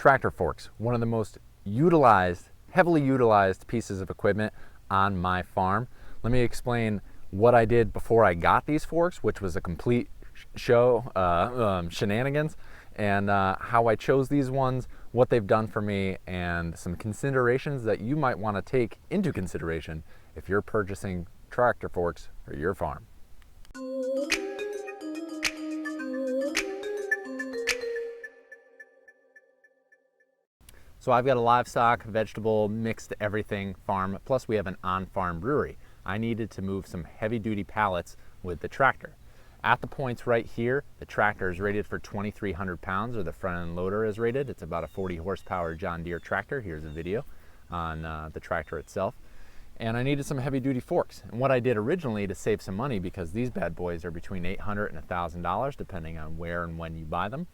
tractor forks, one of the most heavily utilized pieces of equipment on my farm. Let me explain what I did before I got these forks, which was a complete shenanigans, and how I chose these ones, what they've done for me, and some considerations that you might want to take into consideration if you're purchasing tractor forks for your farm. So I've got a livestock, vegetable, mixed everything farm, plus we have an on-farm brewery. I needed to move some heavy-duty pallets with the tractor. At the points right here, the tractor is rated for 2,300 pounds, or the front end loader is rated. It's about a 40 horsepower John Deere tractor. Here's a video on the tractor itself. And I needed some heavy-duty forks. And what I did originally to save some money, because these bad boys are between $800 and $1,000 depending on where and when you buy them,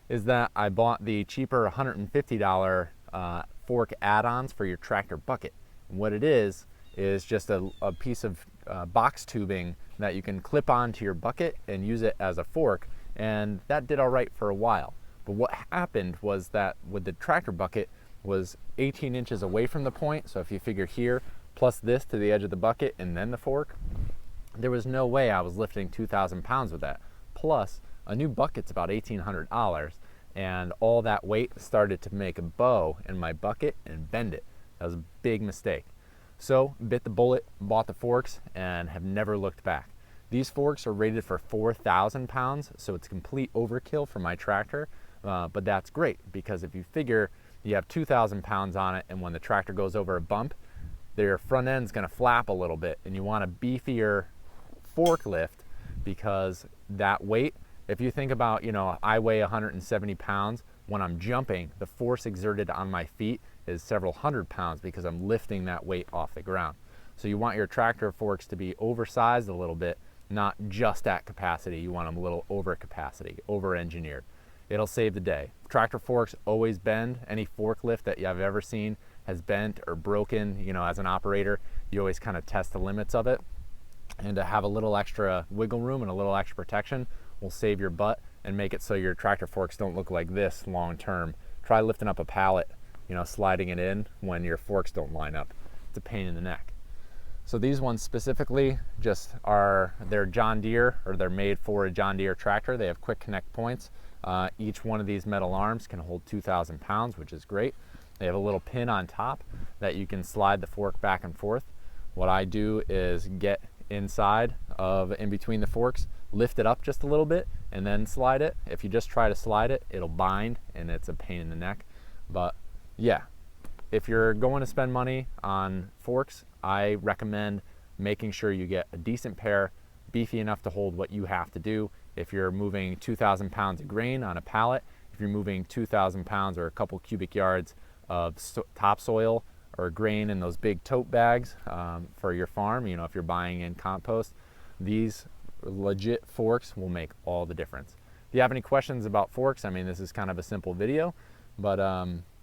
is that I bought the cheaper $150 fork add-ons for your tractor bucket. And what it is just a piece of box tubing that you can clip onto your bucket and use it as a fork, and that did all right for a while. But what happened was that with the tractor bucket was 18 inches away from the point, so if you figure here plus this to the edge of the bucket and then the fork, there was no way I was lifting 2,000 pounds with that. Plus, a new bucket's about $1,800, and all that weight started to make a bow in my bucket and bend it. That was a big mistake. So, bit the bullet, bought the forks, and have never looked back. These forks are rated for 4,000 pounds, so it's complete overkill for my tractor, but that's great, because if you figure you have 2,000 pounds on it, and when the tractor goes over a bump, their front end's gonna flap a little bit, and you want a beefier forklift, because that weight, if you think about, I weigh 170 pounds, when I'm jumping, the force exerted on my feet is several hundred pounds because I'm lifting that weight off the ground. So you want your tractor forks to be oversized a little bit, not just at capacity. You want them a little over capacity, over engineered. It'll save the day. Tractor forks always bend. Any forklift that I've ever seen has bent or broken. As an operator, you always kind of test the limits of it. And to have a little extra wiggle room and a little extra protection will save your butt and make it so your tractor forks don't look like this long term. Try lifting up a pallet, sliding it in when your forks don't line up. It's a pain in the neck. So these ones specifically they're John Deere, or they're made for a John Deere tractor. They have quick connect points. Each one of these metal arms can hold 2,000 pounds, which is great. They have a little pin on top that you can slide the fork back and forth. What I do is get in between the forks, lift it up just a little bit, and then slide it. If you just try to slide it, it'll bind, and it's a pain in the neck. But yeah, if you're going to spend money on forks, I recommend making sure you get a decent pair, beefy enough to hold what you have to do. If you're moving 2,000 pounds of grain on a pallet, if you're moving 2,000 pounds or a couple cubic yards of topsoil or grain in those big tote bags for your farm, if you're buying in compost, these legit forks will make all the difference. If you have any questions about forks, this is kind of a simple video, but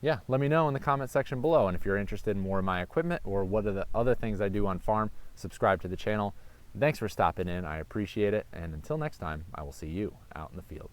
yeah, let me know in the comment section below. And if you're interested in more of my equipment or what are the other things I do on farm, subscribe to the channel. Thanks for stopping in. I appreciate it. And until next time, I will see you out in the field.